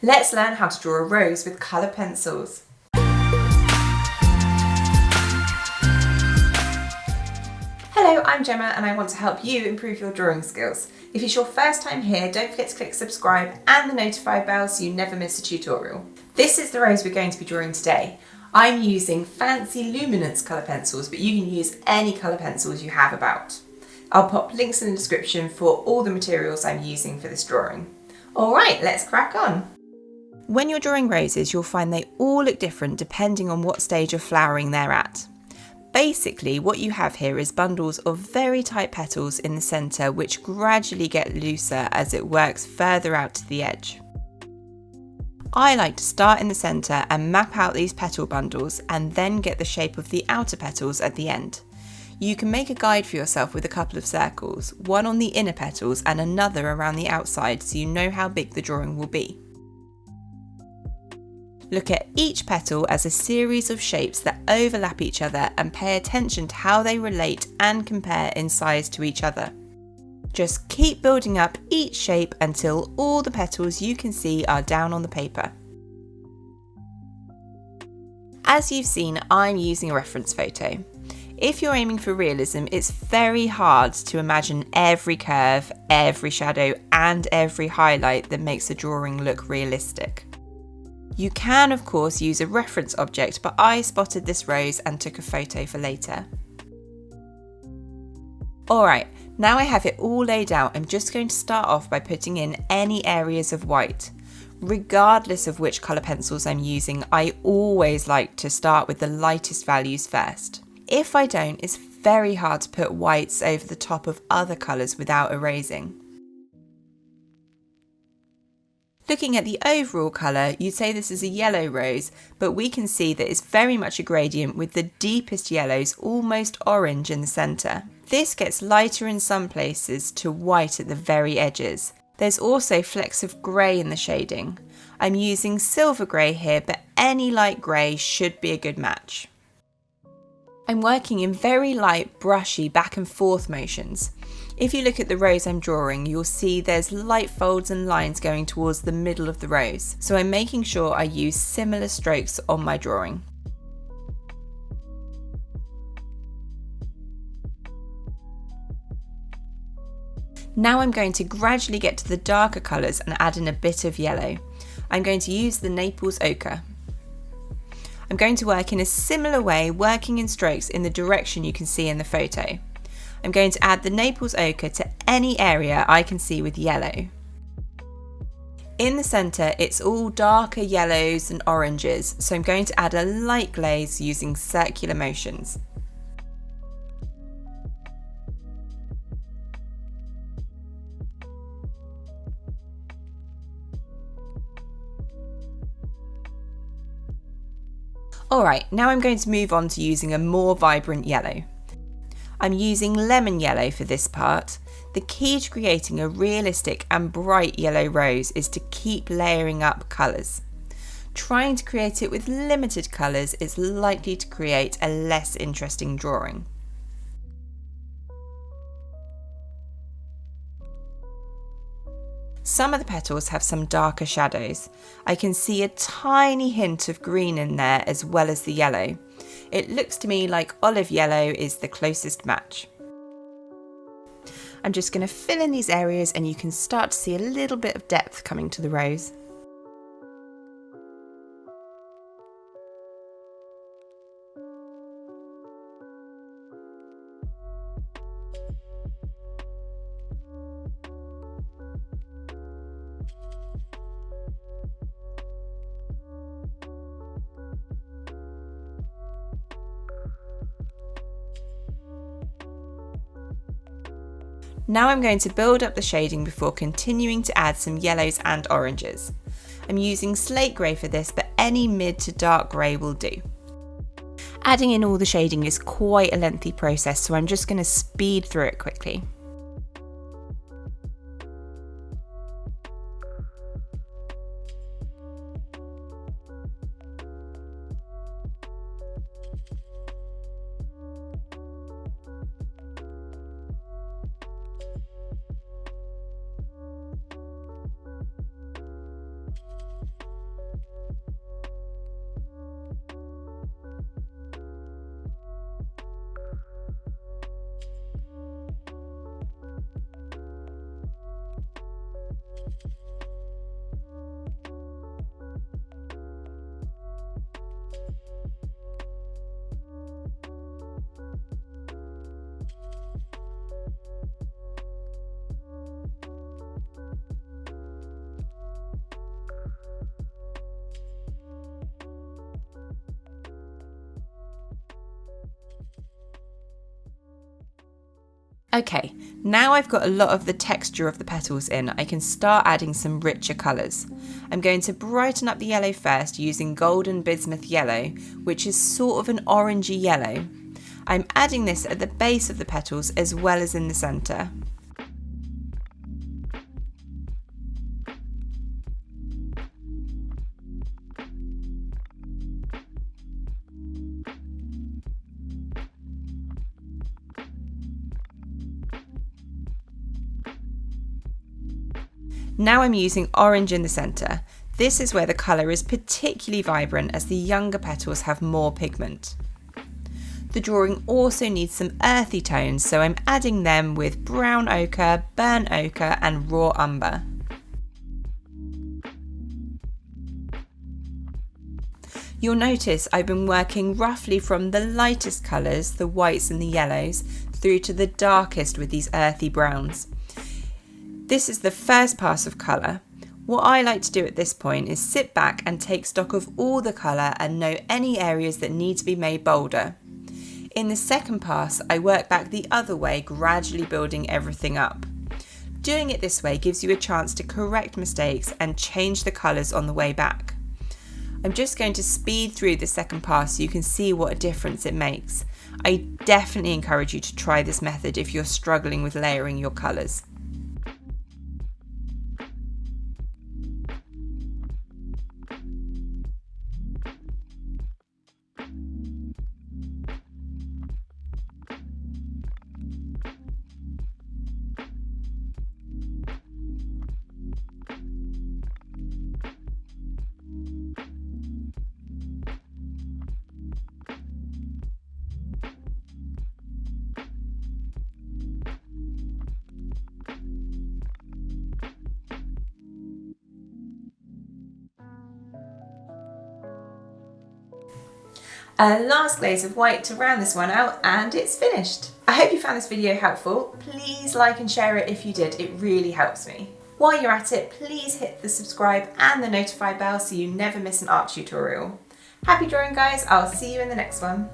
Let's learn how to draw a rose with colour pencils. Hello, I'm Gemma and I want to help you improve your drawing skills. If it's your first time here, don't forget to click subscribe and the notify bell so you never miss a tutorial. This is the rose we're going to be drawing today. I'm using fancy luminance colour pencils, but you can use any colour pencils you have about. I'll pop links in the description for all the materials I'm using for this drawing. Alright, let's crack on. When you're drawing roses, you'll find they all look different depending on what stage of flowering they're at. Basically, what you have here is bundles of very tight petals in the centre which gradually get looser as it works further out to the edge. I like to start in the centre and map out these petal bundles and then get the shape of the outer petals at the end. You can make a guide for yourself with a couple of circles, one on the inner petals and another around the outside so you know how big the drawing will be. Look at each petal as a series of shapes that overlap each other and pay attention to how they relate and compare in size to each other. Just keep building up each shape until all the petals you can see are down on the paper. As you've seen, I'm using a reference photo. If you're aiming for realism, it's very hard to imagine every curve, every shadow, and every highlight that makes the drawing look realistic. You can, of course, use a reference object, but I spotted this rose and took a photo for later. Alright, now I have it all laid out, I'm just going to start off by putting in any areas of white. Regardless of which colour pencils I'm using, I always like to start with the lightest values first. If I don't, it's very hard to put whites over the top of other colours without erasing. Looking at the overall colour, you'd say this is a yellow rose, but we can see that it's very much a gradient with the deepest yellows almost orange in the centre. This gets lighter in some places to white at the very edges. There's also flecks of grey in the shading. I'm using silver grey here, but any light grey should be a good match. I'm working in very light, brushy back and forth motions. If you look at the rose I'm drawing, you'll see there's light folds and lines going towards the middle of the rose, so I'm making sure I use similar strokes on my drawing. Now I'm going to gradually get to the darker colours and add in a bit of yellow. I'm going to use the Naples Ochre. I'm going to work in a similar way, working in strokes in the direction you can see in the photo. I'm going to add the Naples Ochre to any area I can see with yellow. In the centre, it's all darker yellows and oranges, so I'm going to add a light glaze using circular motions. Alright, now I'm going to move on to using a more vibrant yellow. I'm using lemon yellow for this part. The key to creating a realistic and bright yellow rose is to keep layering up colours. Trying to create it with limited colours is likely to create a less interesting drawing. Some of the petals have some darker shadows. I can see a tiny hint of green in there as well as the yellow. It looks to me like olive yellow is the closest match. I'm just going to fill in these areas and you can start to see a little bit of depth coming to the rose. Now I'm going to build up the shading before continuing to add some yellows and oranges. I'm using slate grey for this, but any mid to dark grey will do. Adding in all the shading is quite a lengthy process, so I'm just going to speed through it quickly. Okay, now I've got a lot of the texture of the petals in, I can start adding some richer colours. I'm going to brighten up the yellow first using Golden Bismuth Yellow, which is sort of an orangey yellow. I'm adding this at the base of the petals as well as in the centre. Now I'm using orange in the centre. This is where the colour is particularly vibrant as the younger petals have more pigment. The drawing also needs some earthy tones, so I'm adding them with brown ochre, burnt ochre and raw umber. You'll notice I've been working roughly from the lightest colours, the whites and the yellows, through to the darkest with these earthy browns. This is the first pass of colour. What I like to do at this point is sit back and take stock of all the colour and note any areas that need to be made bolder. In the second pass, I work back the other way, gradually building everything up. Doing it this way gives you a chance to correct mistakes and change the colours on the way back. I'm just going to speed through the second pass so you can see what a difference it makes. I definitely encourage you to try this method if you're struggling with layering your colours. A last glaze of white to round this one out and it's finished. I hope you found this video helpful. Please like and share it if you did, it really helps me. While you're at it, please hit the subscribe and the notify bell so you never miss an art tutorial. Happy drawing guys, I'll see you in the next one.